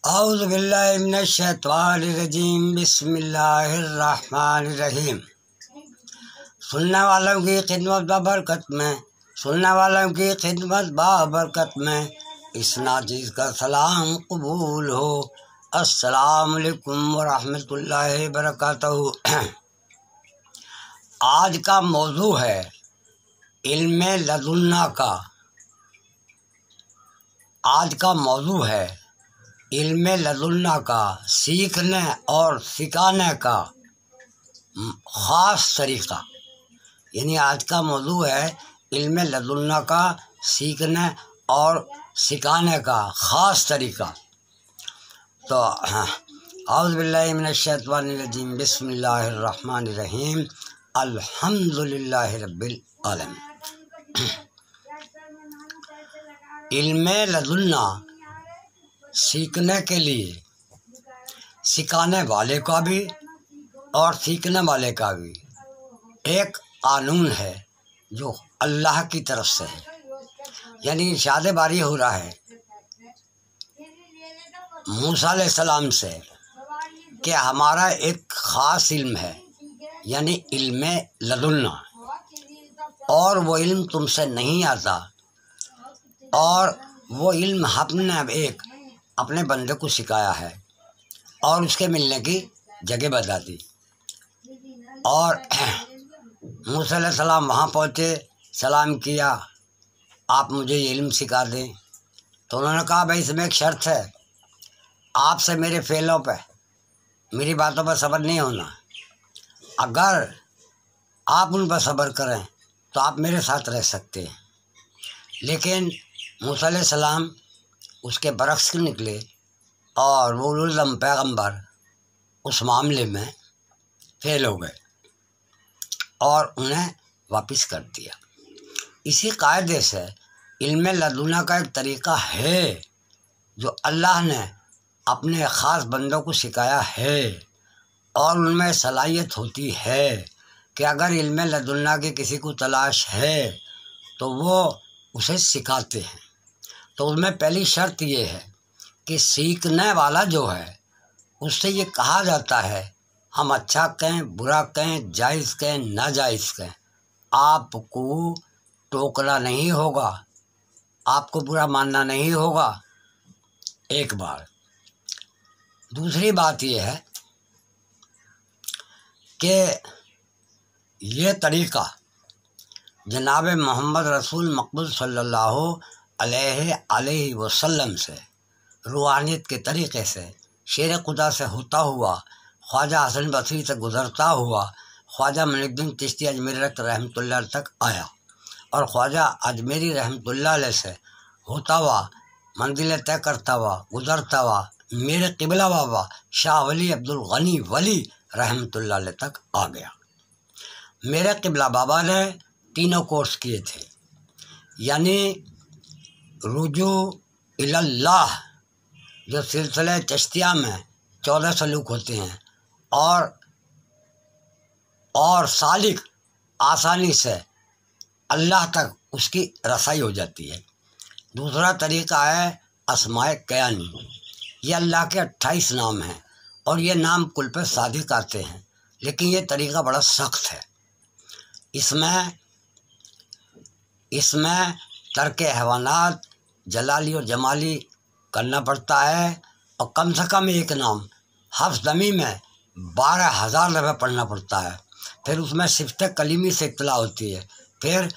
اعوذ باللہ من الشیطان الرجیم، بسم اللہ الرحمن الرحیم۔ سننے والوں کی خدمت بابرکت میں، سننے والوں کی خدمت بابرکت میں اس ناچیز کا سلام قبول ہو۔ السلام علیکم ورحمۃ اللہ وبرکاتہ۔ آج کا موضوع ہے علم لدنا کا۔ آج کا موضوع ہے علم لدنا کا، سیکھنے اور سکھانے کا خاص طریقہ۔ یعنی آج کا موضوع ہے علم لدنا کا، سیکھنے اور سکھانے کا خاص طریقہ۔ تو اعوذ باللہ من الشیطان الرجیم، بسم اللہ الرحمن الرحیم، الحمد للہ رب العالمین۔ علم لدنا سیکھنے کے لیے سکھانے والے کا بھی اور سیکھنے والے کا بھی ایک قانون ہے جو اللہ کی طرف سے ہے۔ یعنی ارشاد باری ہو رہا ہے موسیٰ علیہ السلام سے کہ ہمارا ایک خاص علم ہے، یعنی علم لدنا، اور وہ علم تم سے نہیں آتا، اور وہ علم ہم نے ایک اپنے بندے کو سکھایا ہے اور اس کے ملنے کی جگہ بتا دی۔ اور موسیٰ علیہ السلام وہاں پہنچے، سلام کیا، آپ مجھے یہ علم سکھا دیں۔ تو انہوں نے کہا بھائی اس میں ایک شرط ہے، آپ سے میرے فعلوں پہ، میری باتوں پر صبر نہیں ہونا۔ اگر آپ ان پر صبر کریں تو آپ میرے ساتھ رہ سکتے ہیں۔ لیکن موسیٰ علیہ السلام اس کے برعکس نکلے اور وہ العظم پیغمبر اس معاملے میں فیل ہو گئے اور انہیں واپس کر دیا۔ اسی قاعدے سے علم لدنا کا ایک طریقہ ہے جو اللہ نے اپنے خاص بندوں کو سکھایا ہے، اور ان میں صلاحیت ہوتی ہے کہ اگر علم لدنا کی کسی کو تلاش ہے تو وہ اسے سکھاتے ہیں۔ تو اس میں پہلی شرط یہ ہے کہ سیکھنے والا جو ہے اس سے یہ کہا جاتا ہے، ہم اچھا کہیں، برا کہیں، جائز کہیں، ناجائز کہیں، آپ کو ٹوکنا نہیں ہوگا، آپ کو برا ماننا نہیں ہوگا، ایک بار۔ دوسری بات یہ ہے کہ یہ طریقہ جناب محمد رسول مقبول صلی اللہ علیہ وسلم سے، روحانیت کے طریقے سے، شیر خدا سے ہوتا ہوا، خواجہ حسن بصری سے گزرتا ہوا، خواجہ معین الدین چشتی اجمیری رحمۃ اللہ علیہ تک آیا، اور خواجہ اجمیری رحمۃ اللہ علیہ سے ہوتا ہوا، منزلیں طے کرتا ہوا، گزرتا ہوا، میرے قبلہ بابا شاہ ولی عبدالغنی ولی رحمۃ اللہ علیہ تک آ گیا۔ میرے قبلہ بابا نے تینوں کورس کیے تھے، یعنی رجوع اللہ جو سلسلہ چشتیہ میں 14 سلوک ہوتے ہیں، اور سالک آسانی سے اللہ تک اس کی رسائی ہو جاتی ہے۔ دوسرا طریقہ ہے اسماء کیانی، یہ اللہ کے 28 نام ہیں، اور یہ نام کل پہ صادق آتے ہیں، لیکن یہ طریقہ بڑا سخت ہے۔ اس میں ترک حیوانات، جلالی اور جمالی کرنا پڑتا ہے، اور کم سے کم ایک نام حفظ دمی میں 12,000 دفعہ پڑھنا پڑتا ہے۔ پھر اس میں صفت کلیمی سے اطلاع ہوتی ہے، پھر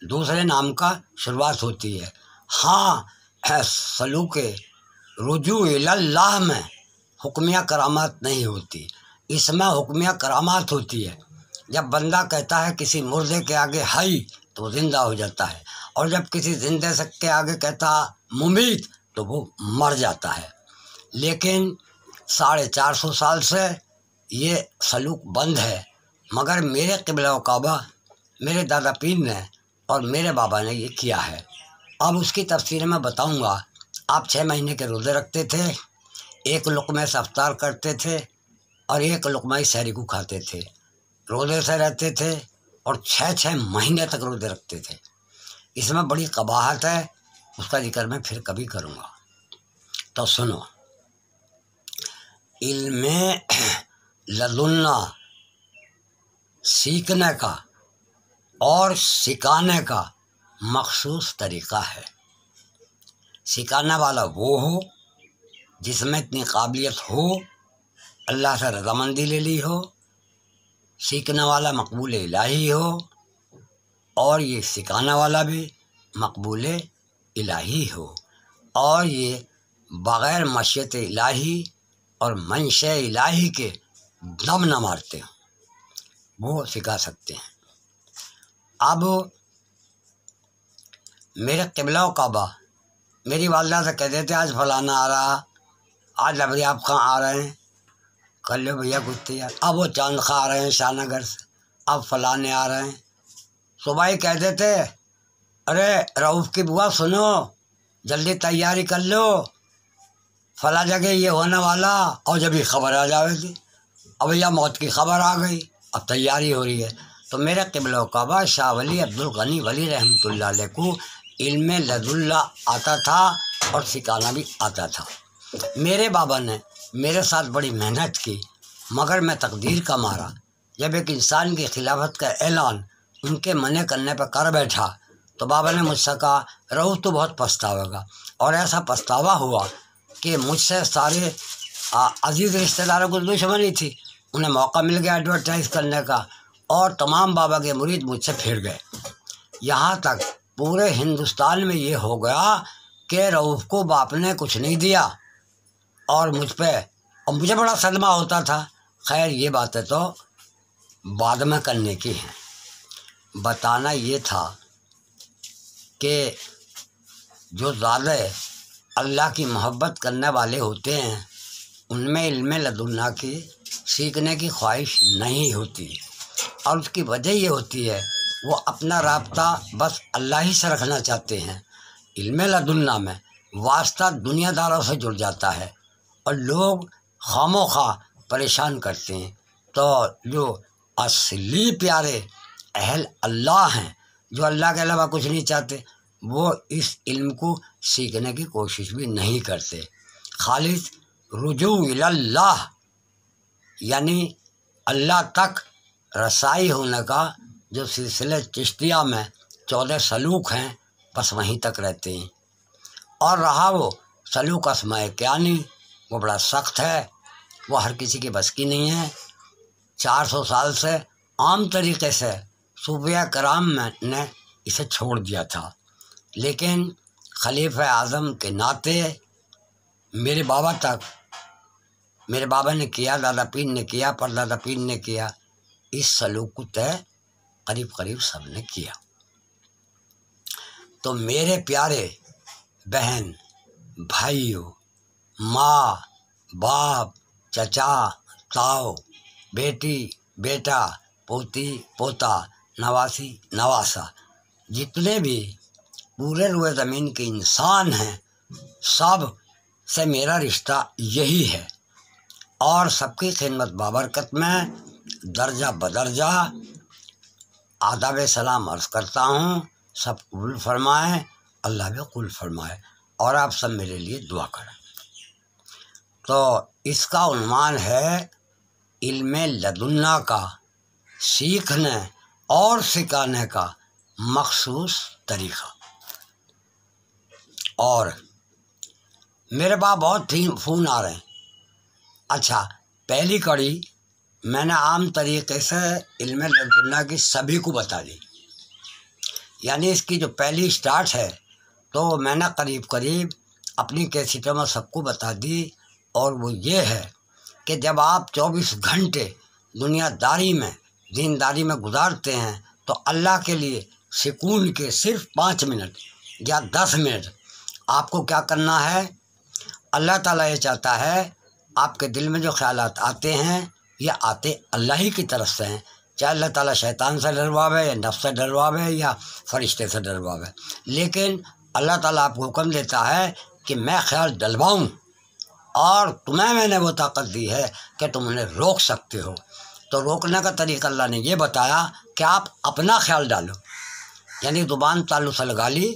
دوسرے نام کا شروعات ہوتی ہے۔ ہاں، سلوک رجوع اللہ میں حکمیہ کرامات نہیں ہوتی، اس میں حکمیہ کرامات ہوتی ہے۔ جب بندہ کہتا ہے کسی مردے کے آگے ہائی تو وہ زندہ ہو جاتا ہے، اور جب کسی زندے کے آگے کہتا ممیت تو وہ مر جاتا ہے۔ لیکن 450 سال سے یہ سلوک بند ہے، مگر میرے قبلہ و کعبہ، میرے دادا پیر نے اور میرے بابا نے یہ کیا ہے۔ اب اس کی تفصیل میں بتاؤں گا۔ آپ 6 مہینے کے روزے رکھتے تھے، 1 لقمے سے افطار کرتے تھے، اور 1 لقمہ سحری کو کھاتے تھے، روزے سے رہتے تھے اور 6 مہینے تک روزے رکھتے تھے۔ اس میں بڑی قباحت ہے، اس کا ذکر میں پھر کبھی کروں گا۔ تو سنو، علم لدنا سیکھنے کا اور سکھانے کا مخصوص طریقہ ہے۔ سکھانے والا وہ ہو جس میں اتنی قابلیت ہو، اللہ سے رضامندی لے لی ہو، سیکھنے والا مقبول الہی ہو، اور یہ سکھانے والا بھی مقبول الہی ہو، اور یہ بغیر مشیت الہی اور منشاء الہی کے دم نہ مارتے ہوں، وہ سکھا سکتے ہیں۔ اب میرے قبلہ و کعبہ میری والدہ سے کہہ دیتے آج فلانا آ رہا، آج ابھی آپ کہاں آ رہے ہیں، کر لو بھیا کچھ تیار، اب وہ چاند خواہ آ رہے ہیں شاہ نگر سے، اب فلانے آ رہے ہیں۔ صبح ہی کہہ دیتے ارے رؤف کی بوا سنو، جلدی تیاری کر لو، فلاں جگہ یہ ہونے والا، اور جب ہی خبر آ جاوے تھی اب بھیا موت کی خبر آ گئی، اب تیاری ہو رہی ہے۔ تو میرے قبلہ و کعبہ شاہ ولی عبدالغنی ولی رحمۃ اللہ علیہ کو علم لدن آتا تھا اور سکھانا بھی آتا تھا۔ میرے بابا نے میرے ساتھ بڑی محنت کی، مگر میں تقدیر کا مارا جب ایک انسان کی خلافت کا اعلان ان کے منع کرنے پہ کر بیٹھا تو بابا نے مجھ سے کہا رؤف تو بہت پچھتاوے گا، اور ایسا پچھتاوا ہوا کہ مجھ سے سارے عزیز رشتہ داروں کو دشمنی تھی، انہیں موقع مل گیا ایڈورٹائز کرنے کا، اور تمام بابا کے مرید مجھ سے پھر گئے۔ یہاں تک پورے ہندوستان میں یہ ہو گیا کہ رؤف کو باپ نے کچھ نہیں دیا، اور مجھے بڑا صدمہ ہوتا تھا۔ خیر یہ باتیں تو بعد میں کرنے کی ہیں، بتانا یہ تھا کہ جو زیادہ اللہ کی محبت کرنے والے ہوتے ہیں ان میں علم لدنا کی سیکھنے کی خواہش نہیں ہوتی، اور اس کی وجہ یہ ہوتی ہے وہ اپنا رابطہ بس اللہ ہی سے رکھنا چاہتے ہیں۔ علم لدنا میں واسطہ دنیا داروں سے جڑ جاتا ہے اور لوگ خواہ مخواہ پریشان کرتے ہیں۔ تو جو اصلی پیارے اہل اللہ ہیں، جو اللہ کے علاوہ کچھ نہیں چاہتے، وہ اس علم کو سیکھنے کی کوشش بھی نہیں کرتے۔ خالص رجوع اللہ یعنی اللہ تک رسائی ہونے کا جو سلسلہ چشتیہ میں 14 سلوک ہیں بس وہیں تک رہتے ہیں، اور رہا وہ سلوک اسماء کیانی وہ بڑا سخت ہے، وہ ہر کسی کی بس کی نہیں ہے۔ 400 سال سے عام طریقے سے صوفیہ کرام نے اسے چھوڑ دیا تھا، لیکن خلیفہ اعظم کے ناطے میرے بابا تک، میرے بابا نے کیا، دادا پیر نے کیا، پردادا پیر نے کیا، اس سلوک کو طے قریب سب نے کیا۔ تو میرے پیارے بہن بھائیوں، ماں باپ، چچا تاؤ، بیٹی بیٹا، پوتی پوتا، نواسی نواسا، جتنے بھی پورے روئے زمین کے انسان ہیں سب سے میرا رشتہ یہی ہے، اور سب کی خدمت بابرکت میں درجہ بدرجہ آداب سلام عرض کرتا ہوں۔ سب قبول فرمائیں، اللہ بھی قبول فرمائے، اور آپ سب میرے لیے دعا کریں۔ تو اس کا عنوان ہے علم لدنا کا سیکھنے اور سکھانے کا مخصوص طریقہ۔ اور میرے پاس بہت فون آ رہے ہیں۔ اچھا، پہلی کڑی میں نے عام طریقے سے علم لدنا کی سبھی کو بتا دی، یعنی اس کی جو پہلی سٹارٹ ہے تو میں نے قریب اپنی کیسٹوں میں سب کو بتا دی، اور وہ یہ ہے کہ جب آپ 24 گھنٹے دنیا داری میں دینداری میں گزارتے ہیں تو اللہ کے لیے سکون کے صرف 5 منٹ یا 10 منٹ آپ کو کیا کرنا ہے۔ اللہ تعالیٰ یہ چاہتا ہے آپ کے دل میں جو خیالات آتے ہیں یہ آتے اللہ ہی کی طرف سے ہیں، چاہے اللہ تعالیٰ شیطان سے ڈرواوے یا نفس سے ڈرواوے یا فرشتے سے ڈرواوے، لیکن اللہ تعالیٰ آپ کو حکم دیتا ہے کہ میں خیال ڈلواؤں، اور تمہیں میں نے وہ طاقت دی ہے کہ تم انہیں روک سکتے ہو۔ تو روکنے کا طریقہ اللہ نے یہ بتایا کہ آپ اپنا خیال ڈالو، یعنی زبان تالو سے لگا لی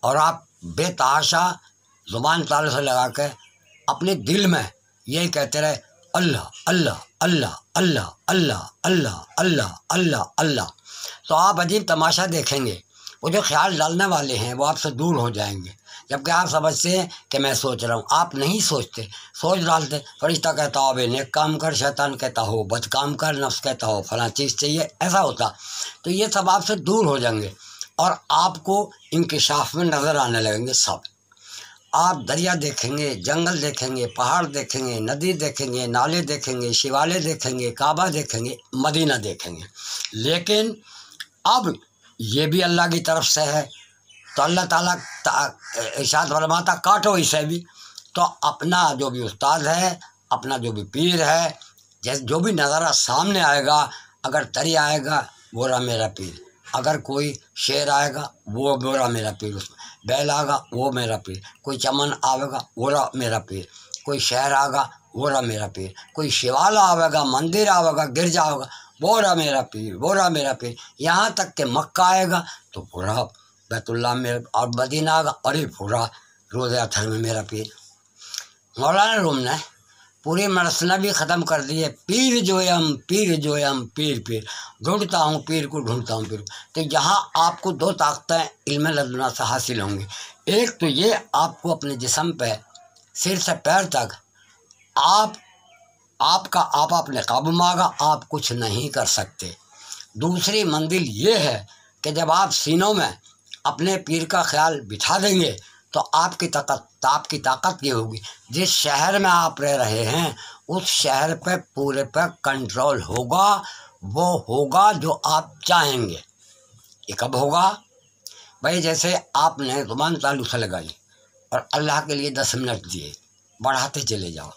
اور آپ بے تحاشا زبان تالو سے لگا کے اپنے دل میں یہی کہتے رہے اللہ اللہ اللہ اللہ اللہ اللہ اللہ اللہ اللہ۔ تو آپ عجیب تماشا دیکھیں گے، وہ جو خیال ڈالنے والے ہیں وہ آپ سے دور ہو جائیں گے، جبکہ آپ سمجھتے ہیں کہ میں سوچ رہا ہوں، آپ نہیں سوچتے، سوچ ڈالتے۔ فرشتہ کہتا ہو بے نیک کام کر، شیطان کہتا ہو بد کام کر، نفس کہتا ہو فلاں چیز چاہیے، ایسا ہوتا۔ تو یہ سب آپ سے دور ہو جائیں گے اور آپ کو انکشاف میں نظر آنے لگیں گے سب۔ آپ دریا دیکھیں گے، جنگل دیکھیں گے، پہاڑ دیکھیں گے، ندی دیکھیں گے، نالے دیکھیں گے، شیوالے دیکھیں گے، کعبہ دیکھیں گے، مدینہ دیکھیں گے۔ لیکن اب یہ بھی اللہ کی طرف سے ہے، تو اللہ تعالیٰ ارشاد فرماتا کاٹو اسے بھی۔ تو اپنا جو بھی استاد ہے، اپنا جو بھی پیر ہے، جیسے جو بھی نظارہ سامنے آئے گا، اگر تری آئے گا وہ رہا میرا پیر، اگر کوئی شیر آئے گا وہ رہا میرا پیر، اس میں بیل آئے گا وہ میرا پیر، کوئی چمن آئے گا وہ رہا میرا پیر، کوئی شہر آئے گا وہ رہا میرا پیر، کوئی شیوالا آئے گا، مندر آئے گا، گرجا آئے گا وہ رہا میرا پیر، وہ رہا میرا پیر، یہاں تک کہ مکہ آئے گا تو پورا بیت اللہ میں، اور مدینہ آئے گا ارے پورا روضہ اطہر میں میرا پیر۔ مولانا روم نے پوری مثنوی ختم کر دی ہے، پیر جویم پیر جویم پیر پیر، ڈھونڈتا ہوں پیر کو ڈھونڈتا ہوں پیر کو۔ تو یہاں آپ کو دو طاقتیں علم لدنا سے حاصل ہوں گی، ایک تو یہ آپ کو اپنے جسم پہ سر سے پیر تک آپ اپنے قابو میں آگا، آپ کچھ نہیں کر سکتے۔ دوسری منزل یہ ہے کہ جب آپ سینوں میں اپنے پیر کا خیال بٹھا دیں گے تو آپ کی طاقت یہ ہوگی، جس شہر میں آپ رہ رہے ہیں اس شہر پہ پورے پہ کنٹرول ہوگا، وہ ہوگا جو آپ چاہیں گے۔ یہ کب ہوگا؟ بھائی جیسے آپ نے زبان تالو سے لگائی اور اللہ کے لیے 10 منٹ دیے، بڑھاتے چلے جاؤ،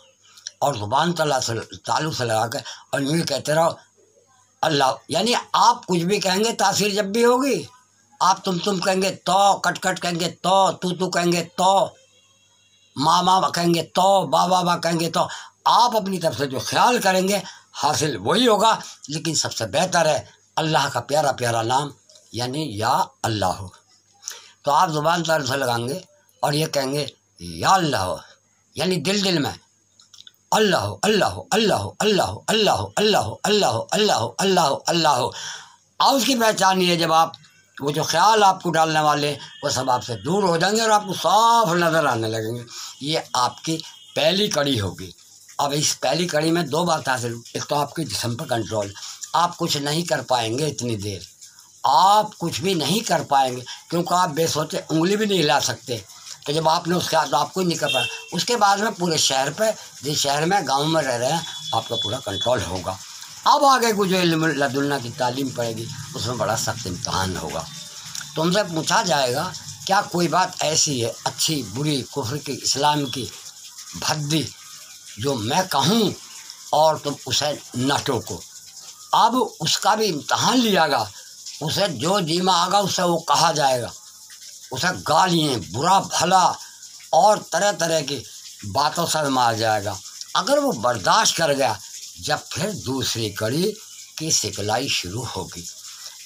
اور زبان تالو سے لگا کے اور یوں کہتے رہو اللہ، یعنی آپ کچھ بھی کہیں گے تاثیر جب بھی ہوگی، آپ تم کہیں گے تو، کٹ کہیں گے تو کہیں گے تو، ماں کہیں گے تو، بابا کہیں گے تو، آپ اپنی طرف سے جو خیال کریں گے حاصل وہی ہوگا۔ لیکن سب سے بہتر ہے اللہ کا پیارا پیارا نام، یعنی یا اللہ ہو، تو آپ زبان تالو سے لگائیں گے اور یہ کہیں گے یا اللہ ہو، یعنی دل میں اللہ ہو اللہ ہو اللہ ہو اللہ ہو اللہ ہو اللہ ہو اللہ ہو اللہ ہو اللہ ہو اللہ ہو۔ اور اس کی پہچان یہ ہے جب آپ وہ جو خیال آپ کو ڈالنے والے وہ سب آپ سے دور ہو جائیں گے اور آپ کو صاف نظر آنے لگیں گے۔ یہ آپ کی پہلی کڑی ہوگی۔ اب اس پہلی کڑی میں دو بات حاصل ہوگی، ایک تو آپ کے جسم پر کنٹرول، آپ کچھ نہیں کر پائیں گے اتنی دیر، آپ کچھ بھی نہیں کر پائیں گے کیونکہ آپ بے سوچے انگلی بھی نہیں ہلا سکتے، تو جب آپ نے اس خیال تو آپ کو ہی نہیں کر پایا۔ اس کے بعد میں پورے شہر پہ، جس شہر میں گاؤں میں رہ رہے ہیں، آپ کا پورا کنٹرول ہوگا۔ اب آگے کو جو علم لدنا کی تعلیم پڑے گی اس میں بڑا سخت امتحان ہوگا۔ تم سے پوچھا جائے گا کیا کوئی بات ایسی ہے اچھی بری کفر کی اسلام کی بھدی جو میں کہوں اور تم اسے نہ ٹوکو؟ اب اس کا بھی امتحان لیا گا، اسے جو جیما آگا اسے وہ کہا جائے گا، اسے گالیاں برا بھلا اور طرح طرح کی باتوں سے مار جائے گا۔ اگر وہ برداشت کر گیا، جب پھر دوسری کڑی کی سکلائی شروع ہوگی،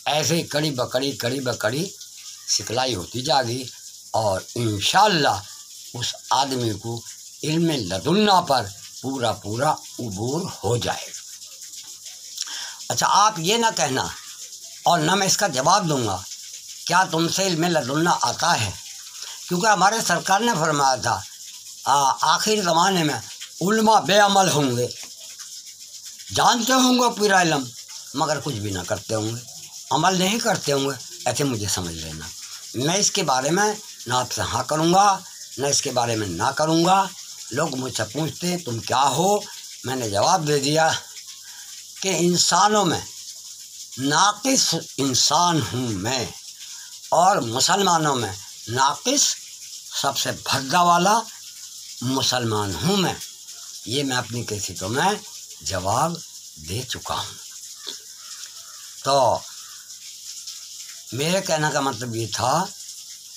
ایسے ہی کڑی بکڑی سکلائی ہوتی جائے گی اور انشاءاللہ اس آدمی کو علم لدنا پر پورا عبور ہو جائے گا۔ اچھا، آپ یہ نہ کہنا اور نہ میں اس کا جواب دوں گا کیا تم سے علم لدنا آتا ہے، کیونکہ ہمارے سرکار نے فرمایا تھا آخر زمانے میں علماء بے عمل ہوں گے، جانتے ہوں گے پورا علم مگر کچھ بھی نہ کرتے ہوں گے، عمل نہیں کرتے ہوں گے، ایسے مجھے سمجھ لینا۔ میں اس کے بارے میں نہ آپ سے ہاں کروں گا نہ اس کے بارے میں نہ کروں گا۔ لوگ مجھ سے پوچھتے تم کیا ہو، میں نے جواب دے دیا کہ انسانوں میں ناقص انسان ہوں میں، اور مسلمانوں میں ناقص سب سے بھدا والا مسلمان ہوں میں۔ یہ میں اپنی کیسٹوں میں جواب دے چکا ہوں۔ تو میرے کہنے کا مطلب یہ تھا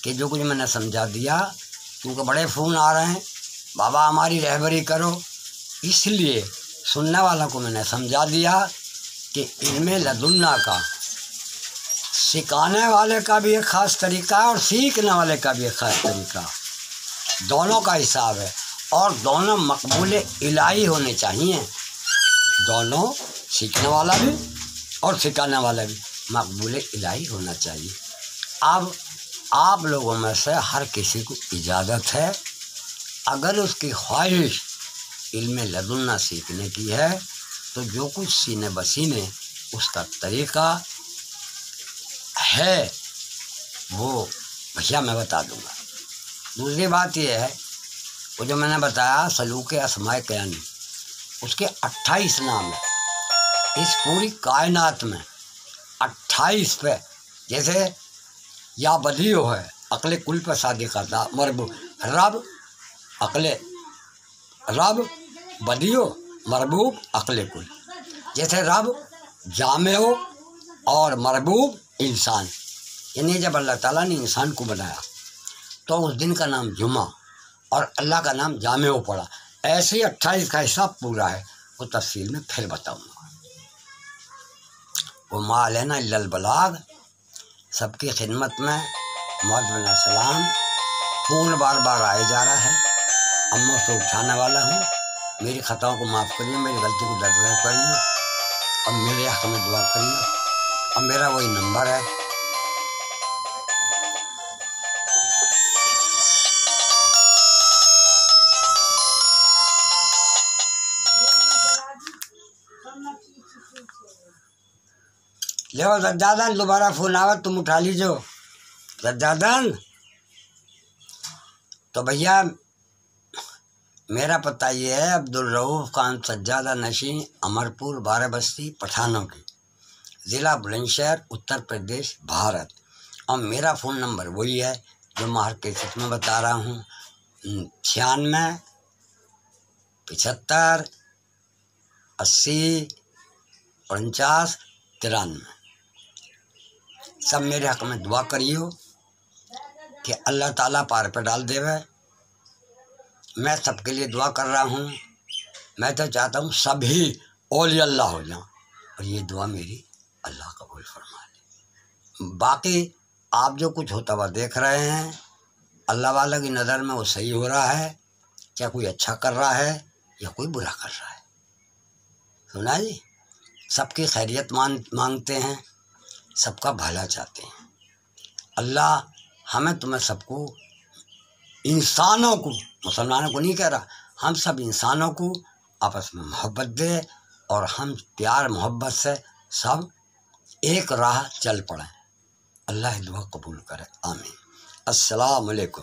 کہ جو کچھ میں نے سمجھا دیا، کیونکہ بڑے فون آ رہے ہیں بابا ہماری رہبری کرو، اس لیے سننے والوں کو میں نے سمجھا دیا کہ علم لدنا کا سکھانے والے کا بھی ایک خاص طریقہ ہے اور سیکھنے والے کا بھی ایک خاص طریقہ ہے، دونوں کا حساب ہے، اور دونوں مقبول الہی ہونے چاہیے، دونوں سیکھنے والا بھی اور سکھانے والا بھی مقبول الہی ہونا چاہیے۔ اب آپ لوگوں میں سے ہر کسی کو اجازت ہے، اگر اس کی خواہش علم لدنا سیکھنے کی ہے تو جو کچھ سینے بسینے اس کا طریقہ ہے وہ بھیا میں بتا دوں گا۔ دوسری بات یہ ہے، وہ جو میں نے بتایا سلوک اسماء کیانی، اس کے 28 نام ہیں، اس پوری کائنات میں 28 پہ، جیسے یا بدیو ہے عقل کل پہ صادق تھا مربوب، رب عقل، رب بدیو مربوب عقل کل، جیسے رب جامع ہو اور مربوب انسان، یعنی جب اللہ تعالیٰ نے انسان کو بنایا تو اس دن کا نام جمعہ اور اللہ کا نام جامع ہو پڑا، ایسے ہی 28 کا حساب پورا ہے، وہ تفصیل میں پھر بتاؤں گا۔ وما علینا الا البلاغ، سب کی خدمت میں محمد علیہ السلام فون بار بار آئے جا رہا ہے، اموں سے اٹھانے والا ہوں، میری خطاؤں کو معاف کریے، میری غلطی کو درگزر کریے اور میرے حق میں دعا کریے، اور میرا وہی نمبر ہے لو سجادن، دوبارہ فون آوت تم اٹھا لیجو سجادن۔ تو بھیا میرا پتہ یہ ہے، عبدالرؤف خان سجادہ نشین، امرپور بارہ بستی پٹھانوں کی، ضلع بلند شہر اتر پردیش بھارت، اور میرا فون نمبر وہی ہے جو میں ہر کیسٹ میں بتا رہا ہوں، 96 75 80 49 93۔ سب میرے حق میں دعا کریو کہ اللہ تعالیٰ پار پہ ڈال دے وے۔ میں سب کے لیے دعا کر رہا ہوں، میں تو چاہتا ہوں سبھی اولیاء اللہ ہو جاؤں، اور یہ دعا میری اللہ قبول فرما لے۔ باقی آپ جو کچھ ہوتا ہوا دیکھ رہے ہیں، اللہ والا کی نظر میں وہ صحیح ہو رہا ہے، کیا کوئی اچھا کر رہا ہے یا کوئی برا کر رہا ہے؟ سنا جی، سب کی خیریت مانگتے ہیں، سب کا بھلا چاہتے ہیں۔ اللہ ہمیں تمہیں سب کو، انسانوں کو، مسلمانوں کو نہیں کہہ رہا، ہم سب انسانوں کو آپس میں محبت دے اور ہم پیار محبت سے سب ایک راہ چل پڑیں۔ اللہ دعا قبول کرے، آمین۔ السلام علیکم۔